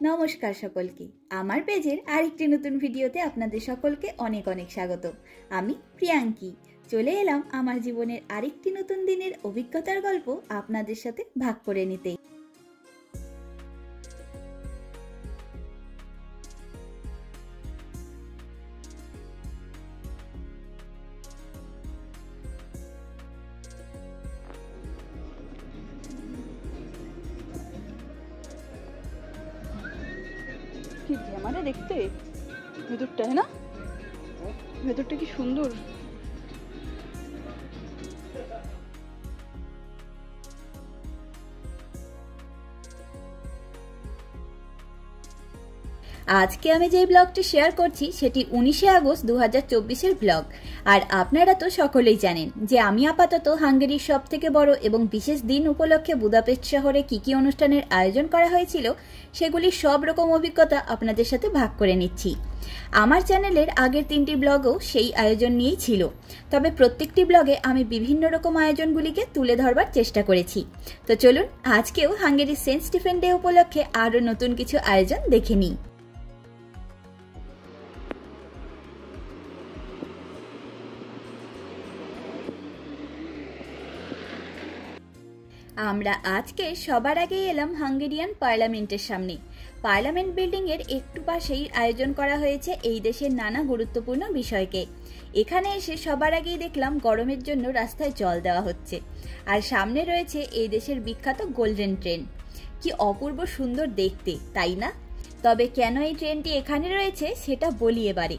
নমস্কার সকলকে, আমার পেজের আরেকটি নতুন ভিডিওতে আপনাদের সকলকে অনেক অনেক স্বাগত। আমি প্রিয়াঙ্কি চলে এলাম আমার জীবনের আরেকটি নতুন দিনের অভিজ্ঞতার গল্প আপনাদের সাথে ভাগ করে নিতে। কি ঝামারে দেখতে ভেতরটা, না ভেতরটা কি সুন্দর। আজকে আমি যে ব্লগটি শেয়ার করছি সেটি 19শে আগস্ট 2024-এর ব্লগ। আর আপনারা তো সকলেই জানেন যে আমি আপাতত হাঙ্গেরির সবথেকে বড় এবং বিশেষ দিন উপলক্ষে বুদাপেস্ট শহরে কী কী অনুষ্ঠানের আয়োজন করা হয়েছিল সেগুলির সব রকম অভিজ্ঞতা আপনাদের সাথে ভাগ করে নিচ্ছি। আমার চ্যানেলের আগের 3টি ব্লগও সেই আয়োজন নিয়েই ছিল, তবে প্রত্যেকটি ব্লগে আমি বিভিন্ন রকম আয়োজনগুলিকে তুলে ধরবার চেষ্টা করেছি। তো চলুন আজকেও হাঙ্গেরির সেন্ট স্টিফেন ডে উপলক্ষে আরও নতুন কিছু আয়োজন দেখে নিই। আমরা আজকে সবার আগে এলাম হাঙ্গেরিয়ান পার্লামেন্টের সামনে। পার্লামেন্ট বিল্ডিংয়ের একটু পাশেই আয়োজন করা হয়েছে এই দেশের নানা গুরুত্বপূর্ণ বিষয়কে। এখানে এসে সবার আগেই দেখলাম গরমের জন্য রাস্তায় জল দেওয়া হচ্ছে, আর সামনে রয়েছে এই দেশের বিখ্যাত গোল্ডেন ট্রেন। কি অপূর্ব সুন্দর দেখতে, তাই না? তবে কেন এই ট্রেনটি এখানে রয়েছে সেটা বলি এবারে।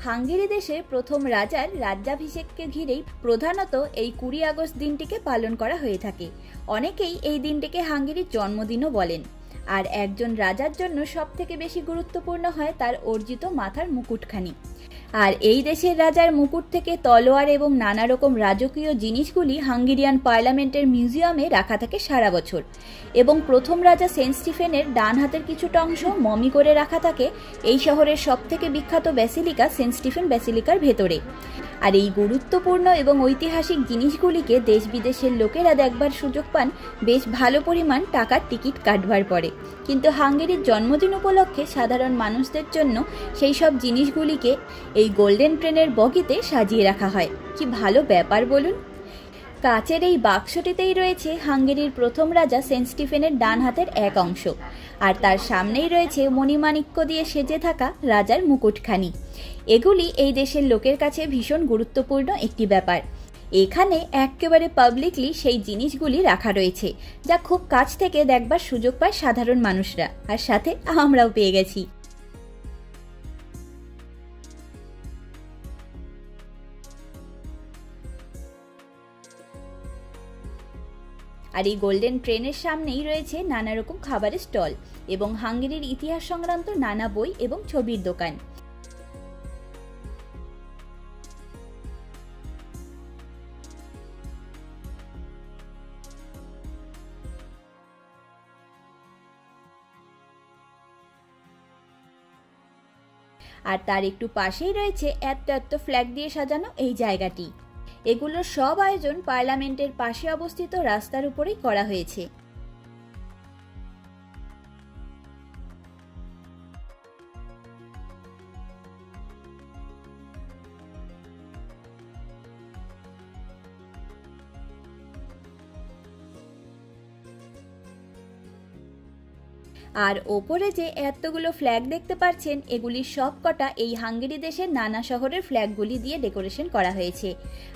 হাঙ্গেরি দেশের প্রথম রাজার রাজ্যাভিষেককে ঘিরেই প্রধানত এই 20 আগস্ট দিনটিকে পালন করা হয়ে থাকে। অনেকেই এই দিনটিকে হাঙ্গেরির জন্মদিনও বলেন। আর একজন রাজার জন্য সবথেকে বেশি গুরুত্বপূর্ণ হয় তার অর্জিত মাথার মুকুটখানি। আর এই দেশের রাজার মুকুট থেকে তলোয়ার এবং নানা রকম রাজকীয় জিনিসগুলি হাঙ্গেরিয়ান পার্লামেন্টের মিউজিয়ামে রাখা থাকে সারা বছর। এবং প্রথম রাজা সেন্ট স্টিফেনের ডান হাতের কিছুটা অংশ মমি করে রাখা থাকে এই শহরের সবথেকে বিখ্যাত ব্যাসিলিকা সেন্ট স্টিফেন ব্যাসিলিকার ভেতরে। আর এই গুরুত্বপূর্ণ এবং ঐতিহাসিক জিনিসগুলিকে দেশ বিদেশের লোকেরা দেখবার সুযোগ পান বেশ ভালো পরিমাণ টাকার টিকিট কাটবার পরে। কিন্তু হাঙ্গেরির জন্মদিন উপলক্ষে সাধারণ মানুষদের জন্য সেই সব জিনিসগুলিকে এই গোল্ডেন ট্রেনের বগিতে সাজিয়ে রাখা হয়। কি ভালো ব্যাপার বলুন। কাচের এই বাক্সটিতেই রয়েছে হাঙ্গেরির প্রথম রাজা সেন্ট স্টিফেনের ডান হাতের এক অংশ, আর তার সামনেই রয়েছে মণিমাণিক্য দিয়ে সেজে থাকা রাজার মুকুটখানি। এগুলি এই দেশের লোকের কাছে ভীষণ গুরুত্বপূর্ণ একটি ব্যাপার। এখানে একেবারে পাবলিকলি সেই জিনিসগুলি রাখা রয়েছে, যা খুব কাছ থেকে দেখবার সুযোগ পায় সাধারণ মানুষরা, আর সাথে আমরাও পেয়ে গেছি। আর এই গোল্ডেন ট্রেনের সামনেই রয়েছে নানা রকম খাবারের স্টল এবং হাঙ্গেরির ইতিহাস সংক্রান্ত নানা বই এবং ছবির দোকান। আর তার একটু পাশেই রয়েছে এত ফ্ল্যাগ দিয়ে সাজানো এই জায়গাটি। এগুলোর সব আয়োজন পার্লামেন্টের পাশে অবস্থিত রাস্তার উপরেই করা হয়েছে। আর ওপরে যে এতগুলো ফ্ল্যাগ দেখতে পাচ্ছেন, এগুলির সব কটা এই হাঙ্গেরি দেশের নানা শহরের ফ্ল্যাগগুলি দিয়ে ডেকোরেশন করা হয়েছে।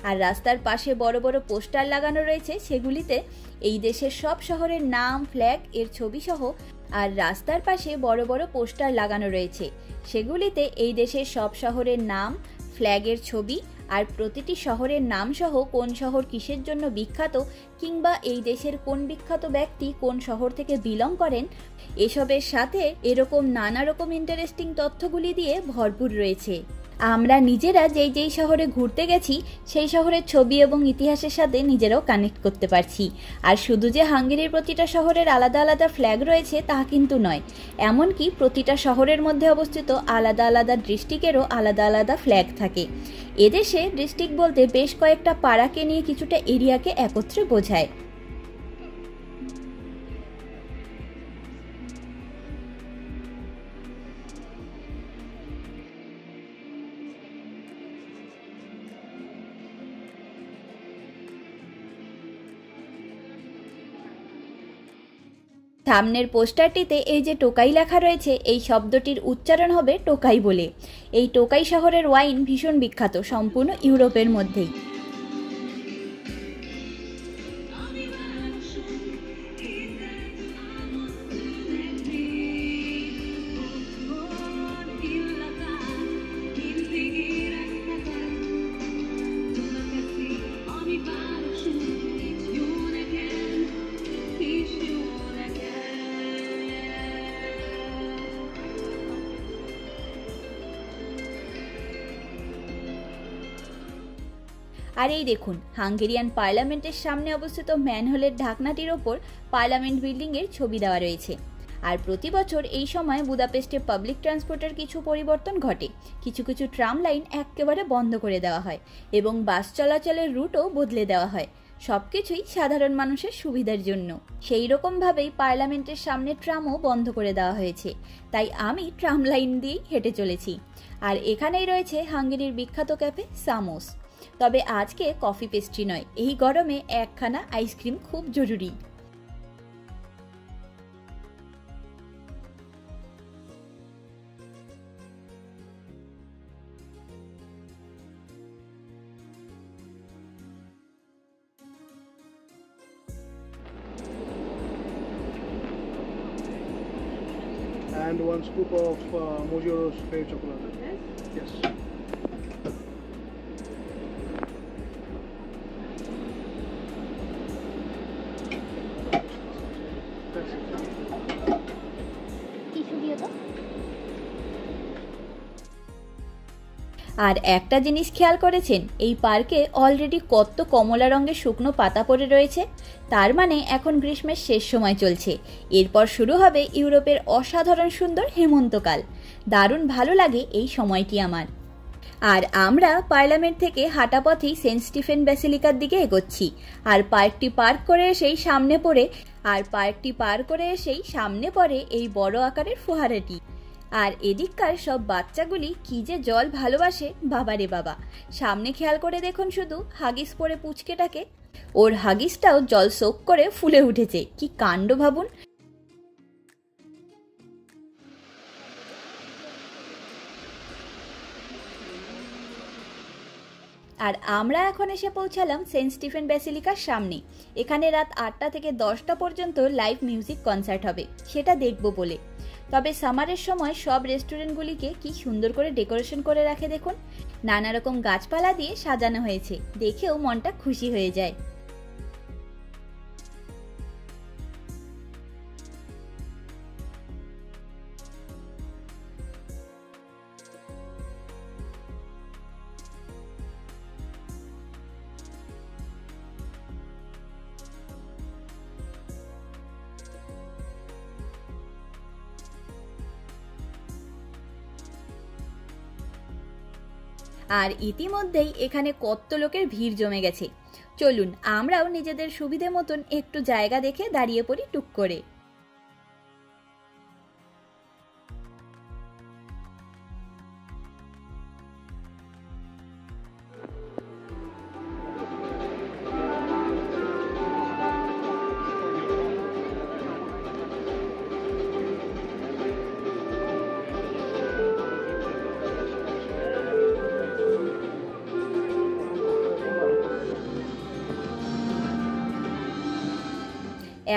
আর রাস্তার পাশে বড় বড় পোস্টার লাগানো রয়েছে, সেগুলিতে এই দেশের সব শহরের নাম, ফ্ল্যাগ এর ছবি সহ। আর রাস্তার পাশে বড় বড় পোস্টার লাগানো রয়েছে, সেগুলিতে এই দেশের সব শহরের নাম, ফ্ল্যাগের ছবি আর প্রতিটি শহরের নাম সহ কোন শহর কিসের জন্য বিখ্যাত, কিংবা এই দেশের কোন বিখ্যাত ব্যক্তি কোন শহর থেকে বিলং করেন, এসবের সাথে এরকম নানা রকম ইন্টারেস্টিং তথ্যগুলি দিয়ে ভরপুর রয়েছে। আমরা নিজেরা যেই শহরে ঘুরতে গেছি সেই শহরের ছবি এবং ইতিহাসের সাথে নিজেরাও কানেক্ট করতে পারছি। আর শুধু যে হাঙ্গেরির প্রতিটা শহরের আলাদা আলাদা ফ্ল্যাগ রয়েছে তা কিন্তু নয়, এমনকি প্রতিটা শহরের মধ্যে অবস্থিত আলাদা আলাদা ডিস্ট্রিক্টেরও আলাদা আলাদা ফ্ল্যাগ থাকে। এদেশে ডিস্ট্রিক্ট বলতে বেশ কয়েকটা পাড়াকে নিয়ে কিছুটা এরিয়াকে একত্রে বোঝায়। সামনের পোস্টারটিতে এই যে টোকাই লেখা রয়েছে, এই শব্দটির উচ্চারণ হবে টোকাই বলে। এই টোকাই শহরের ওয়াইন ভীষণ বিখ্যাত সম্পূর্ণ ইউরোপের মধ্যেই। আর এই দেখুন, হাঙ্গেরিয়ান পার্লামেন্টের সামনে অবস্থিত ম্যানহোলের ঢাকনাটির ওপর পার্লামেন্ট বিল্ডিংয়ের ছবি দেওয়া রয়েছে। আর প্রতি বছর এই সময় বুদাপেস্টে পাবলিক ট্রান্সপোর্টের কিছু পরিবর্তন ঘটে। কিছু কিছু ট্রাম লাইন একেবারে বন্ধ করে দেওয়া হয় এবং বাস চলাচলের রুটও বদলে দেওয়া হয়, সবকিছুই সাধারণ মানুষের সুবিধার জন্য। সেই রকমভাবেই পার্লামেন্টের সামনে ট্রামও বন্ধ করে দেওয়া হয়েছে, তাই আমি ট্রাম লাইন দিয়েই হেঁটে চলেছি। আর এখানেই রয়েছে হাঙ্গেরির বিখ্যাত ক্যাফে সামোস। তবে আজকে কফি পেস্ট্রি নয়, এই গরমে একখানা আইসক্রিম খুব জরুরি। And 1 scoop of Mojo's fair chocolate. Yes. আর একটা জিনিস খেয়াল করেছেন, এই পার্কে অলরেডি কত কমলা রঙের শুকনো পাতা পড়ে রয়েছে। তার মানে এখন গ্রীষ্মের শেষ সময় চলছে, এরপর শুরু হবে ইউরোপের অসাধারণ সুন্দর হেমন্তকাল। দারুণ ভালো লাগে এই সময়টি আমার। আর আমরা পার্লামেন্ট থেকে হাঁটা পথেই সেন্ট স্টিফেন ব্যাসিলিকার দিকে এগোচ্ছি। আর পার্কটি পার করে এসেই সামনে পড়ে এই বড় আকারের ফোয়ারাটি। আর এদিককার সব বাচ্চাগুলি কি যে জল ভালোবাসে, বাবারে বাবা। সামনে খেয়াল করে দেখুন শুধু, হাগিস পরে পুচকেটাকে, ওর হাগিসটাও জল সোক করে ফুলে উঠেছে। কি কাণ্ড ভাবুন। আর আমরা এখন এসে পৌঁছালাম সেন্ট স্টিফেন ব্যাসিলিকার সামনে। এখানে রাত 8টা থেকে 10টা পর্যন্ত লাইভ মিউজিক কনসার্ট হবে, সেটা দেখব বলে। তবে সামারের সময় সব রেস্টুরেন্টগুলিকে কি সুন্দর করে ডেকোরেশন করে রাখে দেখুন, নানা রকম গাছপালা দিয়ে সাজানো হয়েছে, দেখেও মনটা খুশি হয়ে যায়। আর ইতিমধ্যেই এখানে কত লোকের ভিড় জমে গেছে। চলুন আমরাও নিজেদের সুবিধে মতন একটু জায়গা দেখে দাঁড়িয়ে পড়ি টুক করে।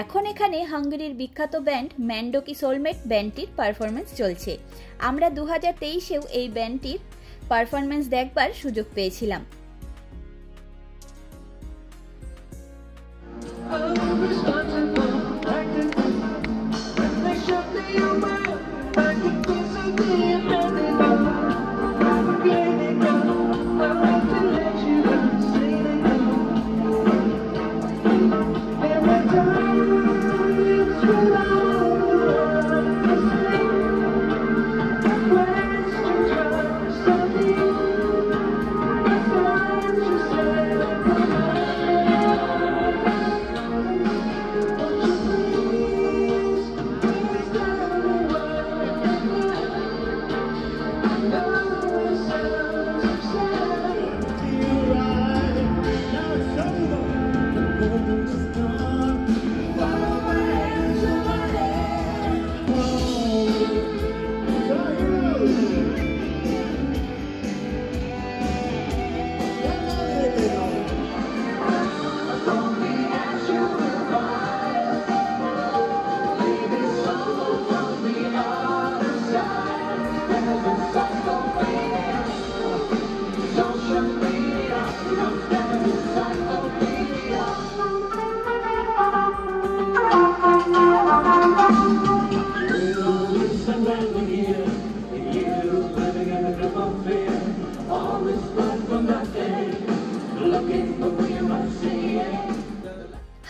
এখন এখানে হাঙ্গেরির বিখ্যাত ব্যান্ড ম্যান্ডোকি সোলমেট ব্যান্ডটির পারফরমেন্স চলছে। আমরা 2023-এও এই ব্যান্ডটির পারফরমেন্স দেখবার সুযোগ পেয়েছিলাম।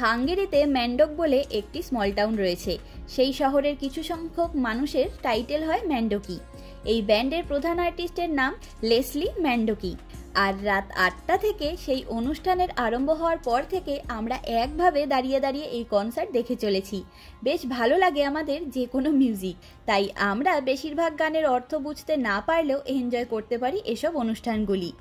হাঙ্গেরিতে ম্যান্ডক বলে একটি স্মল টাউন রয়েছে। সেই শহরের কিছু সংখ্যক মানুষের টাইটেল হয় ম্যান্ডকি। এই ব্যান্ডের প্রধান আর্টিস্টের নাম লেসলি ম্যান্ডকি। আর রাত 8টা থেকে সেই অনুষ্ঠানের আরম্ভ হওয়ার পর থেকে আমরা একভাবে দাঁড়িয়ে দাঁড়িয়ে এই কনসার্ট দেখে চলেছি। বেশ ভালো লাগে আমাদের যে কোনো মিউজিক, তাই আমরা বেশিরভাগ গানের অর্থ বুঝতে না পারলেও এনজয় করতে পারি এসব অনুষ্ঠানগুলি।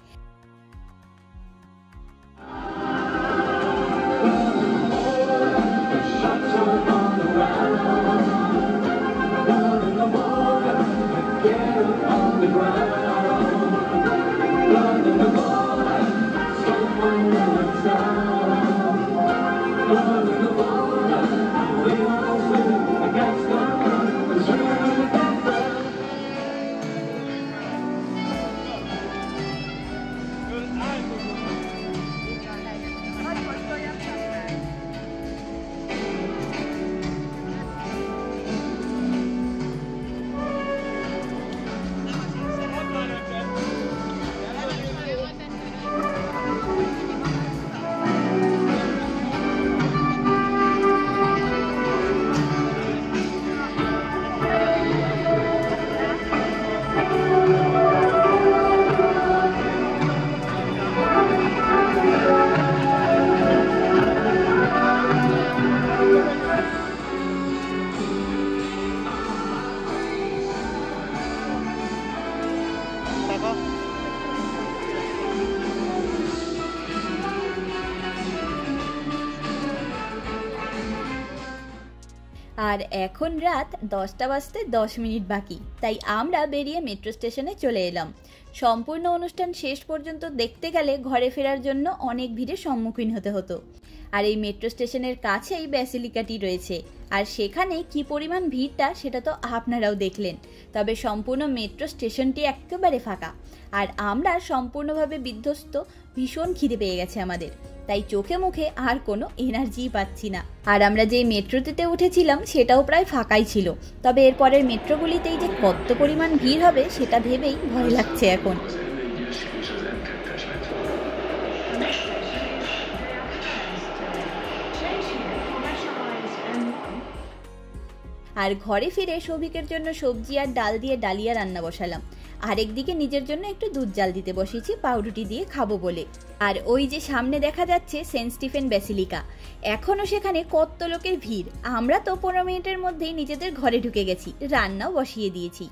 আর এখন রাত 10টা বাজতে 10 মিনিট বাকি, তাই আমরা বেরিয়ে মেট্রো স্টেশনে চলে এলাম। সম্পূর্ণ অনুষ্ঠান শেষ পর্যন্ত দেখতে গেলে ঘরে ফেরার জন্য অনেক ভিড়ের সম্মুখীন হতে হতো। আর এই মেট্রো স্টেশনের কাছেই ব্যাসিলিকাটি রয়েছে, আর সেখানে কি পরিমাণ ভিড়টা সেটা তো আপনারাও দেখলেন। তবে সম্পূর্ণ মেট্রো স্টেশনটি একেবারে ফাঁকা, আর আমরা সম্পূর্ণভাবে বিধ্বস্ত। ভীষণ খিদে পেয়ে গেছে আমাদের, তাই চোখে মুখে আর কোনো এনার্জি পাচ্ছি না। আর আমরা যে মেট্রোতে উঠেছিলাম সেটাও প্রায় ফাঁকাই ছিল। তবে এরপরের মেট্রোগুলিতেই যে কত পরিমাণ ভিড় হবে সেটা ভেবেই ভয় লাগছে এখন। আর ঘরে ফিরে সৌভিকের জন্য সবজি আর ডাল দিয়ে ডালিয়া রান্না বসালাম। আরেকদিকে নিজের জন্য একটু দুধ জাল দিতে বসেছি পাউরুটি দিয়ে খাবো বলে। আর ওই যে সামনে দেখা যাচ্ছে সেন্ট স্টিফেন ব্যাসিলিকা, এখনো সেখানে কত লোকের ভিড়। আমরা তো 15 মিনিটের মধ্যেই নিজেদের ঘরে ঢুকে গেছি, রান্নাও বসিয়ে দিয়েছি।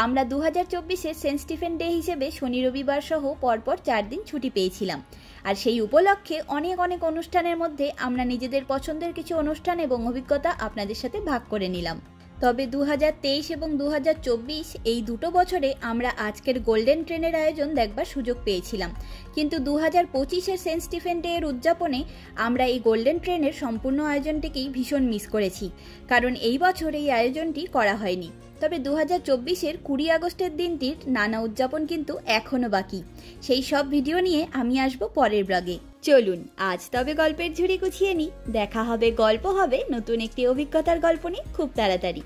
আমরা 2024-এর সেন্ট স্টিফেন ডে হিসেবে শনি রবিবার সহ পরপর 4 দিন ছুটি পেয়েছিলাম। আর সেই উপলক্ষে অনেক অনেক অনুষ্ঠানের মধ্যে আমরা নিজেদের পছন্দের কিছু অনুষ্ঠান এবং অভিজ্ঞতা আপনাদের সাথে ভাগ করে নিলাম। তবে 2023 এবং 2024 এই দুটো বছরে আমরা আজকের গোল্ডেন ট্রেনের আয়োজন দেখবার সুযোগ পেয়েছিলাম, কিন্তু 2025-এর সেন্ট স্টিফেন ডে এর উদযাপনে আমরা এই গোল্ডেন ট্রেনের সম্পূর্ণ আয়োজনটিকেই ভীষণ মিস করেছি, কারণ এই বছর এই আয়োজনটি করা হয়নি। তবে 2024-এর 20 আগস্টের দিনটির নানা উদযাপন কিন্তু এখনো বাকি। সেই সব ভিডিও নিয়ে আমি আসবো পরের ব্লগে। চলুন আজ তবে গল্পের ঝুড়ি গুছিয়ে নিই। দেখা হবে, গল্প হবে নতুন একটি অভিজ্ঞতার গল্প নিয়ে খুব তাড়াতাড়ি।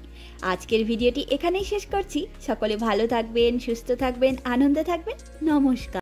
আজকের ভিডিওটি এখানেই শেষ করছি। সকলে ভালো থাকবেন, সুস্থ থাকবেন, আনন্দে থাকবেন। নমস্কার।